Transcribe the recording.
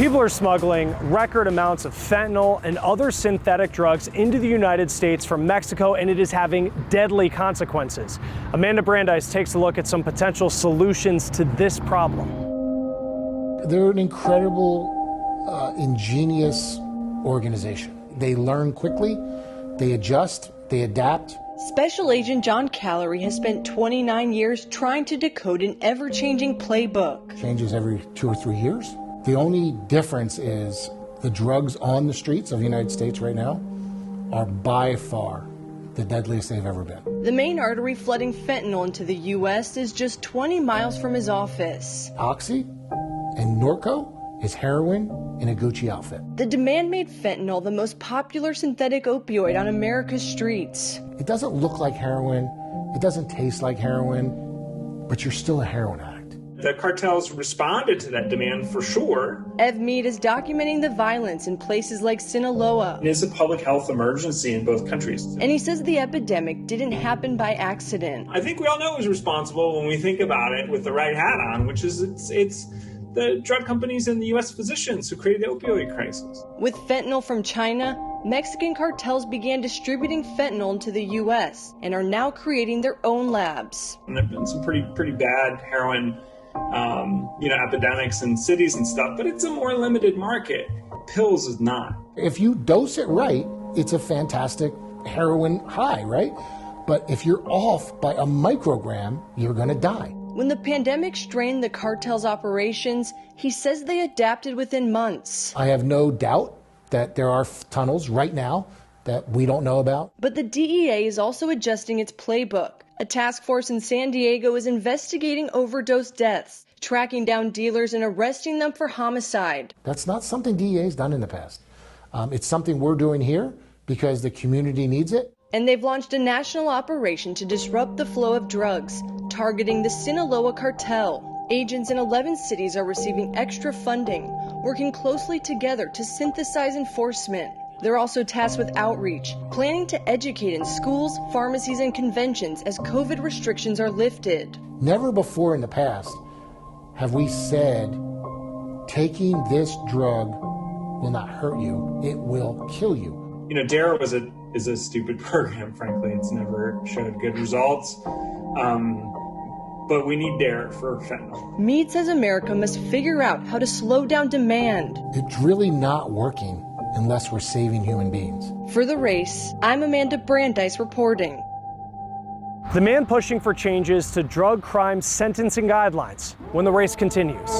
People are smuggling record amounts of fentanyl and other synthetic drugs into the United States from Mexico, and it is having deadly consequences. Amanda Brandeis takes a look at some potential solutions to this problem. They're an incredible, ingenious organization. They learn quickly, they adjust, they adapt. Special Agent John Callery has spent 29 years trying to decode an ever-changing playbook. Changes every 2 or 3 years. The only difference is the drugs on the streets of the United States right now are by far the deadliest they've ever been. The main artery flooding fentanyl into the U.S. is just 20 miles from his office. Oxy and Norco is heroin in a Gucci outfit. The demand made fentanyl the most popular synthetic opioid on America's streets. It doesn't look like heroin, it doesn't taste like heroin, but you're still a heroin addict. The cartels responded to that demand for sure. Ev Mead is documenting the violence in places like Sinaloa. It is a public health emergency in both countries. And he says the epidemic didn't happen by accident. I think we all know it was responsible when we think about it with the right hat on, which is it's the drug companies and the U.S. physicians who created the opioid crisis. With fentanyl from China, Mexican cartels began distributing fentanyl into the U.S. and are now creating their own labs. And there have been some pretty bad heroin epidemics in cities and stuff, but it's a more limited market. Pills is not. If you dose it right, it's a fantastic heroin high, right? But if you're off by a microgram, you're gonna die. When the pandemic strained the cartel's operations, he says they adapted within months. I have no doubt that there are tunnels right now that we don't know about. But the DEA is also adjusting its playbook. A task force in San Diego is investigating overdose deaths, tracking down dealers and arresting them for homicide. That's not something DEA's done in the past. It's something we're doing here because the community needs it. And they've launched a national operation to disrupt the flow of drugs, targeting the Sinaloa cartel. Agents in 11 cities are receiving extra funding, working closely together to synthesize enforcement. They're also tasked with outreach, planning to educate in schools, pharmacies, and conventions as COVID restrictions are lifted. Never before in the past have we said, taking this drug will not hurt you, it will kill you. You know, DARE is a stupid program, frankly. It's never showed good results. But we need DARE for fentanyl. Mead says America must figure out how to slow down demand. It's really not working unless we're saving human beings. For The Race, I'm Amanda Brandeis reporting. The man pushing for changes to drug crime sentencing guidelines when The Race continues.